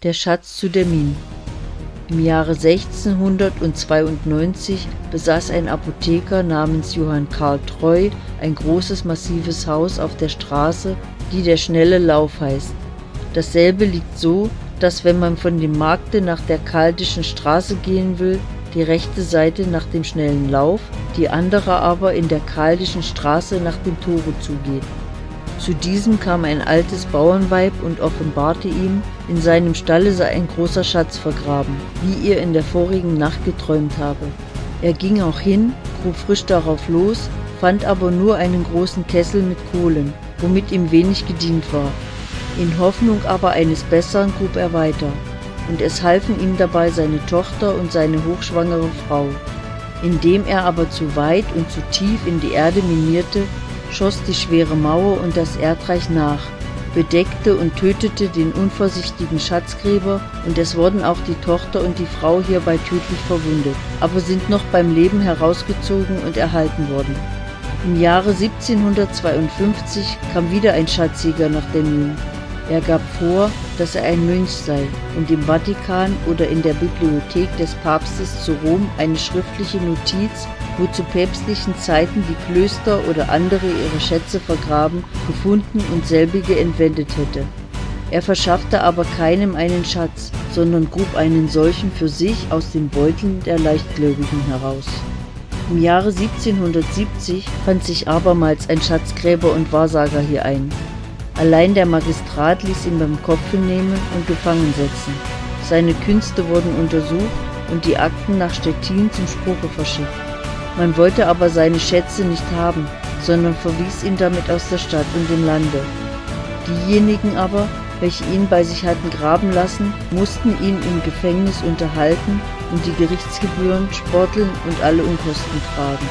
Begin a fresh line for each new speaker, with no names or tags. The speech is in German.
Der Schatz zu der Mine. Im Jahre 1692 besaß ein Apotheker namens Johann Karl Treu ein großes, massives Haus auf der Straße, die der Schnelle Lauf heißt. Dasselbe liegt so, dass wenn man von dem Markte nach der Caldischen Straße gehen will, die rechte Seite nach dem Schnellen Lauf, die andere aber in der Caldischen Straße nach dem Tore zugeht. Zu diesem kam ein altes Bauernweib und offenbarte ihm, in seinem Stalle sei ein großer Schatz vergraben, wie ihr in der vorigen Nacht geträumt habe. Er ging auch hin, grub frisch darauf los, fand aber nur einen großen Kessel mit Kohlen, womit ihm wenig gedient war. In Hoffnung aber eines Besseren grub er weiter, und es halfen ihm dabei seine Tochter und seine hochschwangere Frau. Indem er aber zu weit und zu tief in die Erde minierte, schoss die schwere Mauer und das Erdreich nach, bedeckte und tötete den unvorsichtigen Schatzgräber, und es wurden auch die Tochter und die Frau hierbei tödlich verwundet, aber sind noch beim Leben herausgezogen und erhalten worden. Im Jahre 1752 kam wieder ein Schatzjäger nach der Mine. Er gab vor, dass er ein Mönch sei und im Vatikan oder in der Bibliothek des Papstes zu Rom eine schriftliche Notiz, wo zu päpstlichen Zeiten die Klöster oder andere ihre Schätze vergraben, gefunden und selbige entwendet hätte. Er verschaffte aber keinem einen Schatz, sondern grub einen solchen für sich aus den Beuteln der Leichtgläubigen heraus. Im Jahre 1770 fand sich abermals ein Schatzgräber und Wahrsager hier ein. Allein der Magistrat ließ ihn beim Kopfe nehmen und gefangen setzen. Seine Künste wurden untersucht und die Akten nach Stettin zum Spruche verschickt. Man wollte aber seine Schätze nicht haben, sondern verwies ihn damit aus der Stadt und dem Lande. Diejenigen aber, welche ihn bei sich hatten graben lassen, mussten ihn im Gefängnis unterhalten und die Gerichtsgebühren, Sporteln und alle Unkosten tragen.